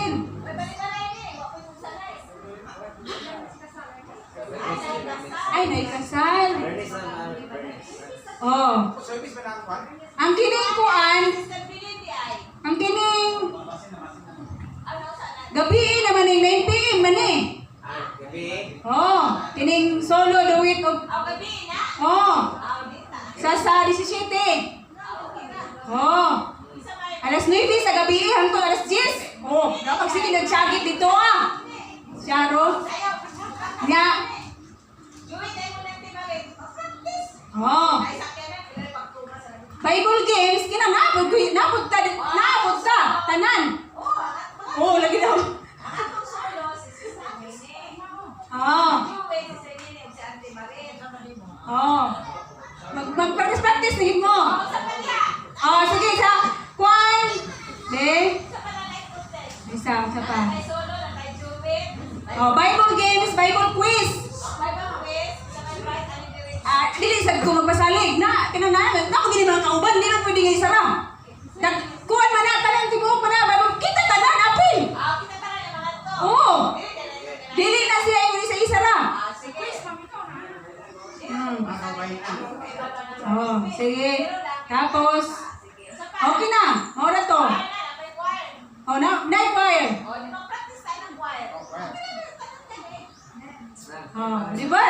Sin. Ay, naikasal. Oh. Ang kining kuan, ang kining gabi naman ay 9 PM man eh. Oh, kining solo duet of oh. Sa 17. Oh. Alas 9 sa gabi hangtod alas 10. Oh, dapat sige nagsyagit dito ah. Syaro. Nya. Oh. Bible games kinanapod ta tanan. Oh, lagi daw. Oh. Oh. Mag-practice din mo. Oh, sige sa kwan. Isa pa. Oh, Bible games, Bible quiz. Dili sad ko magpasalig na kinanaman. Nako gini mga kauban, di na pwede nga isara. Kuan man na tanan tibuok man na Bible kita tanan apil. Kita tanan ang mga to. Oh. Dili na siya yung isa-isara. Sige. Oh, sige. Tapos okay na. Ora to. Oh, na choir. Oh, di ba practice tayo ng choir? Oh, di ba?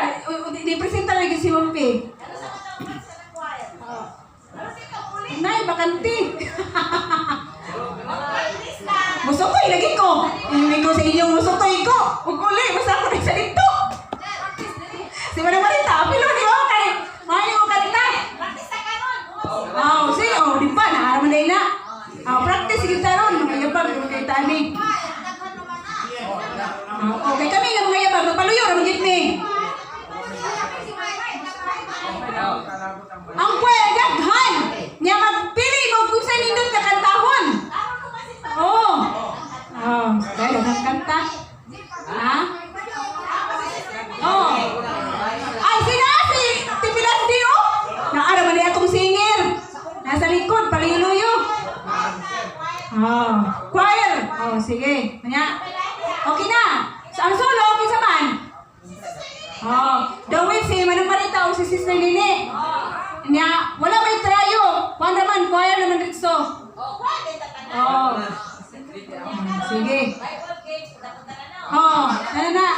Di presenta lagi si Mampi. Ano sa mga practice ng choir? Oh. Ano sino uli? Nay, bakanti. Practice ka. Musukoy lagi ko. Hindi ko sa inyong musukoy ko. Uguli, basta ako na sa dito. Practice dali. Si Manang Marita, apilo di ba kay? Mayo ko kanina. Practice ka karon. Oh, si oh, di ba na araman day na. Oh, practice kita ron, mga yabag kay tani. Okay kami nga mga yabag, magpaluyo ra magit ni. Ang kwel daghan. Nya magpili mo kung sa nindot ka kantahon. Oh. Oh, dahil ang kanta. Ha? Oh. Ay, si Tipilas di oh. Naara man akong singer. Nasa likod, paliluyo. Oh, choir. Oh, sige. Nya. Okay na. So, ang solo, okay sa man? Oh, Dawid si Manang Marita o si Sister Nini. Nya, wala may trayo. Juan naman, choir naman dito. Oh. Sige. Oh, na.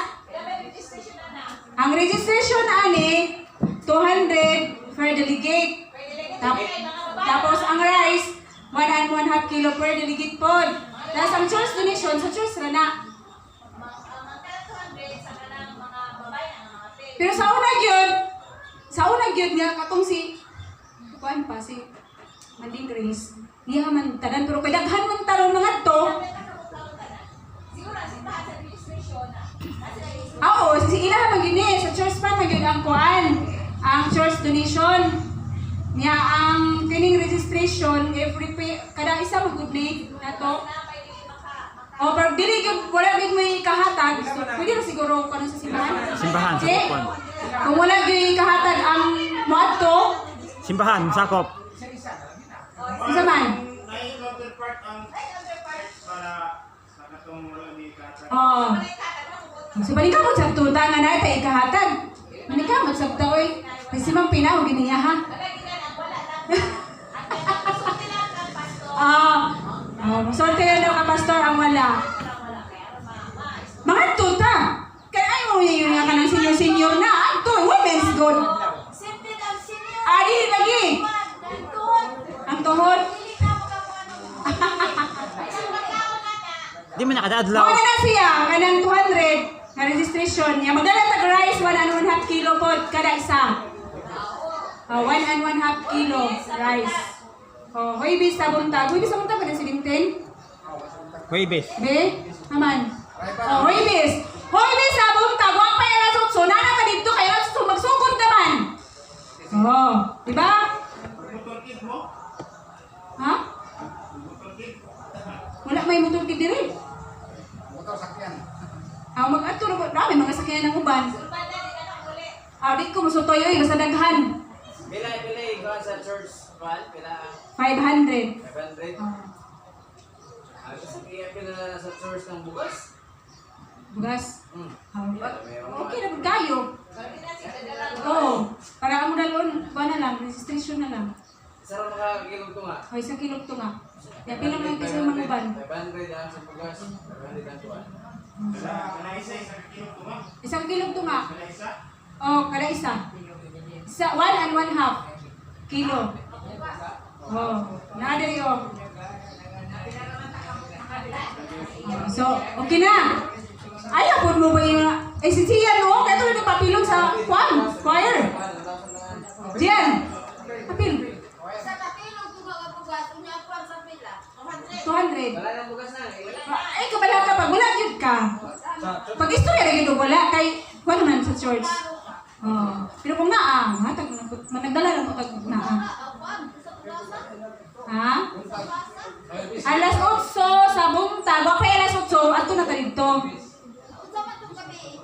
Ang registration ani 200 per delegate. Tapos ang rice 1.5 kilo per delegate pod. Tapos ang church donation sa church ra na. Pero sa una gyud nga katong si kuan pa si Manding Grace. Diha man tanan pero kay daghan man taron mga to. Oo, si ila man gyud ni sa church pa man gyud ang kuan, ang church donation. Niya ang kining registration kada isa magud ni nato. O pero dili gyud wala gyud may kahatag. Pwede na siguro kuno sa simbahan. Simbahan sa kuan. Kung wala gyud kahatag ang moadto, Simbahan sakop. isa man. Oh. So balik ka mo sa tuta nga na tay kahatag. Manika mo sa taoy. Kasi mang pinaw giniya ha. Sorte na daw ka pastor ang wala. Mga tuta. Kaya ay mo yung nga kanang senior na. Ito, women's good. Adi lagi. Ang tuhod. Di man nakadadlaw. Mga na siya, kanang 200 na registration niya. Magdala tag rice 1.5 kilo po kada isa. 1.5 kilo rice. Oh, Huwebes sa buntag. Huwebes sa buntag pa na si Dintin? Huwebes. Be? Naman. Oh, Huwebes. Huwebes sa buntag. Huwag pa yung nasukso. Nana ka dito kayo. Magsukod naman. Oh, diba? Ha? Wala may motor kid diri. Motor sakyan. Mag-ato na dami mga sakyan ng uban. Di ko musutoy oy basta daghan. Pilay ko sa church van, pila 500. 500. Oh. i-appeal na sa source ng bugas. Bugas. Hmm. Okay na gayo. Oo. Para amo dalon, ba na lang, registration na lang. Sarap makakilog to nga. O, isang kilog to nga. Kaya pila mo yung kasi manguban. 500 ang sa bugas. 500 ang tuwan. Isang kilog to nga. O, kada isa. 1 and 1/2 kilo. Oh, naadari o. So, okay na. Ayaw po mo ba yung... Eh, si Gian, no? Kaya ito na papilong sa choir. Gian, papil. Sa katilong tuga ka bugas, unya ko sa pila. 200. Wala nang bugas na. Ay, kabala ka pag wala yun ka. Pag istorya rin ito, wala. Kay, kuha naman sa church. Oh. Pero kung naang, ha? Managdala lang po tag naang. Ha? Alas 8 sa buntag. Wala pa alas 8. Ato na ka dito. Unsa man tong gabi?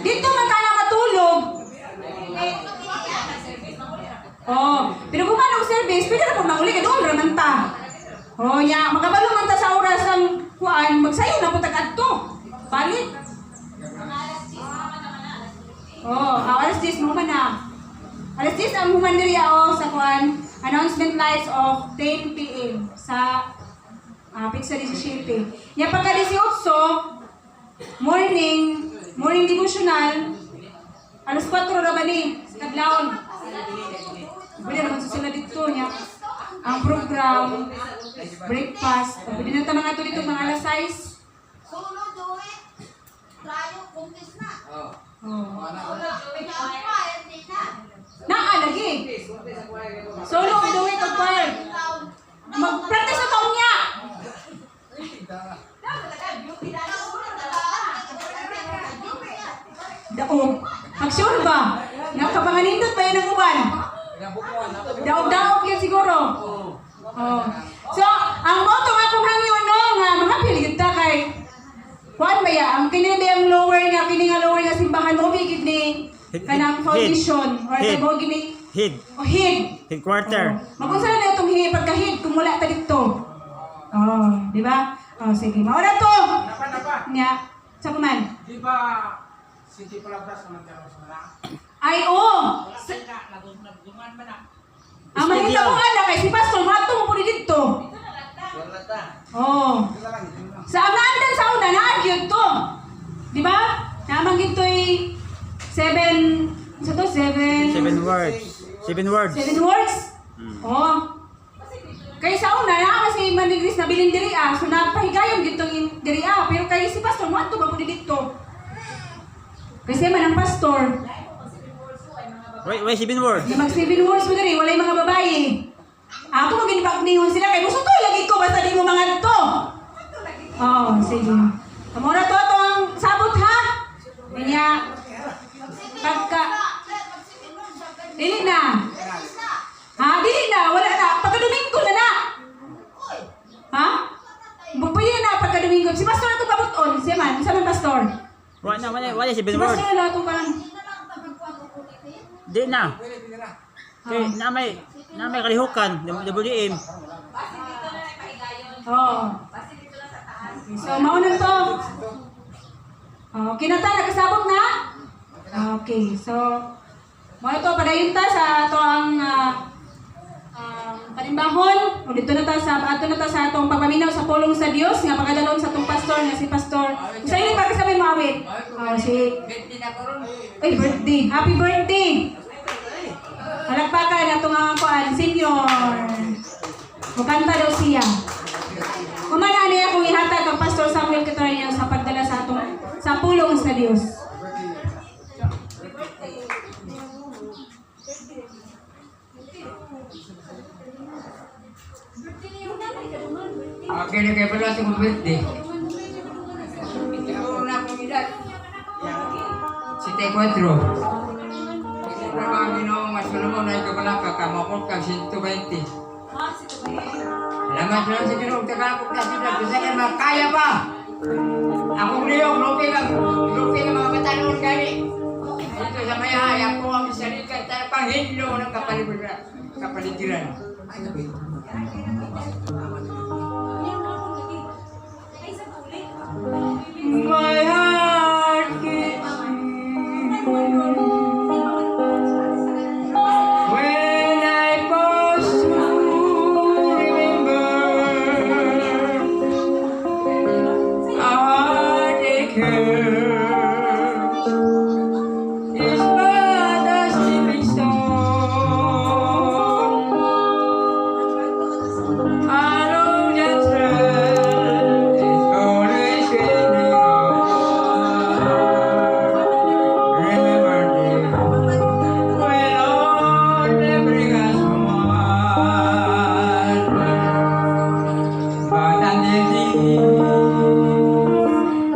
Dito man ka na matulog. Oh, pero kung anong service, pwede na po mauli ka doon, raman ta. Oh, ya, makabalo man ta sa oras ng kuan, magsayo na po tag-adto. Palit. Oh, alas 10 mo man na. Alas 10 ang human diri sa kuan, announcement lights of 10 p.m. sa Pizza 17. Ya pagka 18, morning devotional, alas 4 ra ba ni? Sa Tadlaon. Pwede naman susunod dito niya. Ang program, breakfast. Pwede na tamang ato dito mga alas 6. Solo do it. Trayo kuntis na. Oh. Oh. Solo do it. Choir di na. Naa lagi. Solo ang duwi to choir. Mag-practice na taon niya. Daog. Mag-sure ba? Nakapanganindot ba yan ang uban? Daog-daog yan siguro. Oh. So, ang motto nga kung hangyon no, nga mga piligid ta kay kuan ba ya? Ang kini ba yung lower nga simbahan mo bigid ni kanang foundation or Head. tago gini Head. head. Headquarter. Magunsa na itong pagka-head kung wala ta dito. Oh, di ba? Oh, sige. Mauna to. Nya, sa kuman. Di ba City Palabras naman tayo sa mga? Ay, oh. Ang makita ko nga na kay si Pastor, mato mo po dito. Wala ta. Oh. Sa amandan sa una, na-argue to. Di ba? Namang ito'y 7 7 words. 7 words. words? Oh. Kay sa una, na kasi manigris na bilin diri so napahigayon gitong diri pero kay si Pastor, mato ba po dito? Kasi man ang pastor, Why 7 words? yung mag 7 words mo diri, walay mga babae. Ako maginipag-nihon sila kay gusto to lagi ko basta di mo mga to. Oh, sige. Amo na to ang sabot ha. Kanya pagka dili na. Ha, dili na, wala na. Pagka-Domingo na na. Ha? Pwede na pagka-Domingo. Si Pastor na ito pabuton. Siya man, isa man Pastor. Wala 7 Si words. Pastor na ito parang, Di na. Kay na may kalihukan, WDM. Oo. So, mauna to. Kinata, nagkasabot na? Okay, so, mga ito, padayon ta sa ito ang panimbahon. O dito na ta sa atong pagpaminaw sa pulong sa Dios nga pagkadalon sa atong pastor nga si Pastor. Kung sa inyo pagkasabay mo awit. Ay, birthday. Happy birthday. Palagpakan na itong ang kuan, senior. Mukanta daw siya. Kumana niya kung ihatag ang Pastor Samuel Catarina sa pagdala sa atong sa pulong sa Dios. Okay, kaya pala sa birthday. Siguro na akong edad. Si T4. Kasi na mga ginoong masunod mo na ikaw na kakamapot kang 120. Salamat lang sa ginoong tagakot na sila. Bisa ka makaya pa. Akong liyong, lupi ka mga katanong gani. Dito sa mayahay, ako ang isalikan tayo pang hinlo ng kapaligiran. I know that's right. It's always raining on. Remember this. When all they bring us one. But until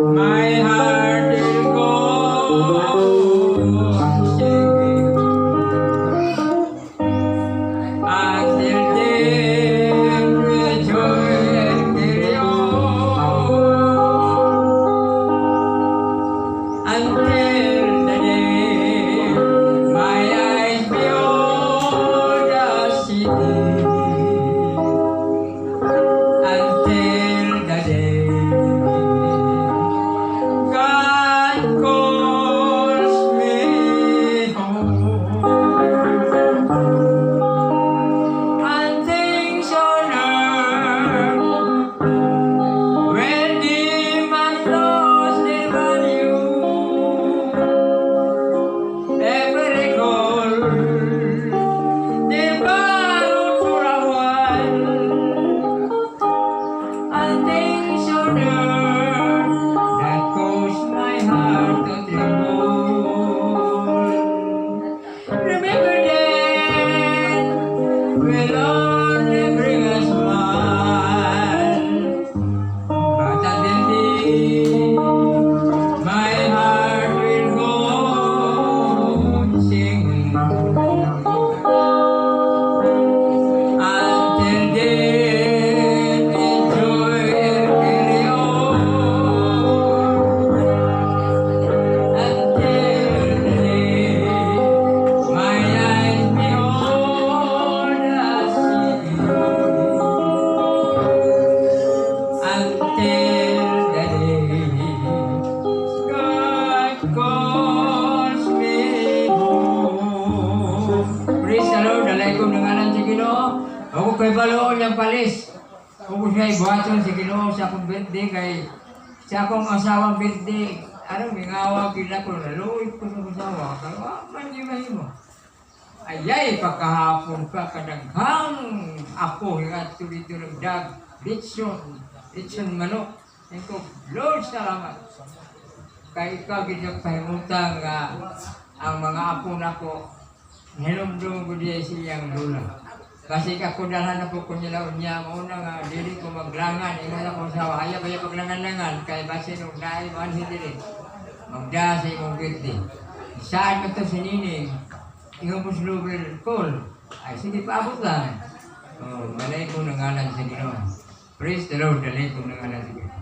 my heart will go singing until then with joy and carry on until the day my eyes behold the city until the day God calls me home, and things on earth will dim and lost their value. Every gold they borrowed for a while, and things on earth that cause my heart to tremble. Remember that will only bring a smile, but until then, my heart will go on singing until then, enjoy and carry on until the day my eyes behold the city until the day God calls me home. Praise the Lord, dalay ko ng ngalan sa Ginoo. Ako kay baloon ng palis. Ako siya'y buhaton sa Ginoo sa akong birthday kay sa akong asawang birthday. Ano, mingawa kila ko, naluwid ko sa asawa. Kaya, man di mahimo. Ayay, pagkahapon ka kadaghang ako yung ato dito ng dag. Litson manok. Yan ko, Lord, salamat. Kaya ikaw ginagpahimutan nga ang mga apo na ko, hinumdum ko diya siyang lula. Kasi ako dahan na po ko nilaon niya, mauna nga, dili ko maglangan, ingat ako sa wahaya, kaya paglangan-langan, kaya basi nung naay man si dili. Magda sa imong birthday. Saan ka to sinining? Ikaw po slubel call. Ay, sige paabot lang. Oh, malay ko ng ngalan sa Ginoo. Praise the Lord, dalay ko ng ngalan sa Ginoo.